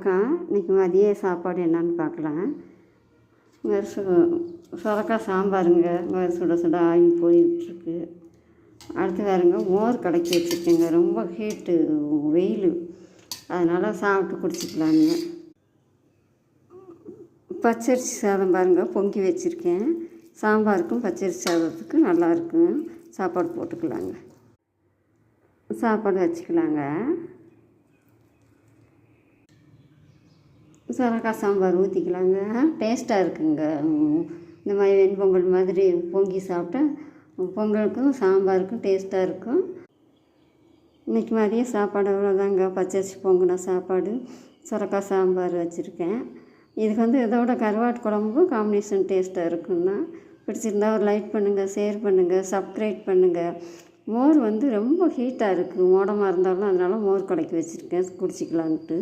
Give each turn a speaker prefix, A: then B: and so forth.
A: வணக்கம். இன்றைக்கி மதிய சாப்பாடு என்னன்னு பார்க்கலாம். சொரக்காய் சாம்பாருங்க. சுட சுட ஆகி போயிட்டுருக்கு. அடுத்து வேறுங்க மோர் கலக்கி வச்சுருக்கேங்க. ரொம்ப ஹீட்டு, வெயில், அதனால் சாப்பிட்டு குடிச்சிக்கலாங்க. பச்சரிசி சாதம் பாருங்கள் பொங்கி வச்சுருக்கேன். சாம்பாருக்கும் பச்சரிசி சாதத்துக்கு நல்லாயிருக்கும். சாப்பாடு போட்டுக்கலாங்க. சாப்பாடு வச்சுக்கலாங்க. சொரக்காய் சாம்பார் ஊற்றிக்கலாங்க. டேஸ்ட்டாக இருக்குங்க. இந்த மாதிரி வெண்பொங்கல் மாதிரி பொங்கி சாப்பிட்டா பொங்கலுக்கும் சாம்பாருக்கும் டேஸ்ட்டாக இருக்கும். இன்றைக்கி மதியம் சாப்பாடு அவ்வளோதாங்க. பச்சரிசி பொங்கின சாப்பாடு, சொரக்காய் சாம்பார் வச்சுருக்கேன். இதுக்கு இதோட கருவாட்டு குழம்பும் காம்பினேஷன் டேஸ்ட்டாக இருக்குன்னா பிடிச்சிருந்தா ஒரு லைக் பண்ணுங்கள், ஷேர் பண்ணுங்கள், சப்ஸ்கிரைப் பண்ணுங்கள். மோர் ரொம்ப ஹீட்டாக இருக்குது, மோடமாக இருந்தாலும், அதனால் மோர் கலக்கி வச்சுருக்கேன் குடிச்சிக்கலான்ட்டு.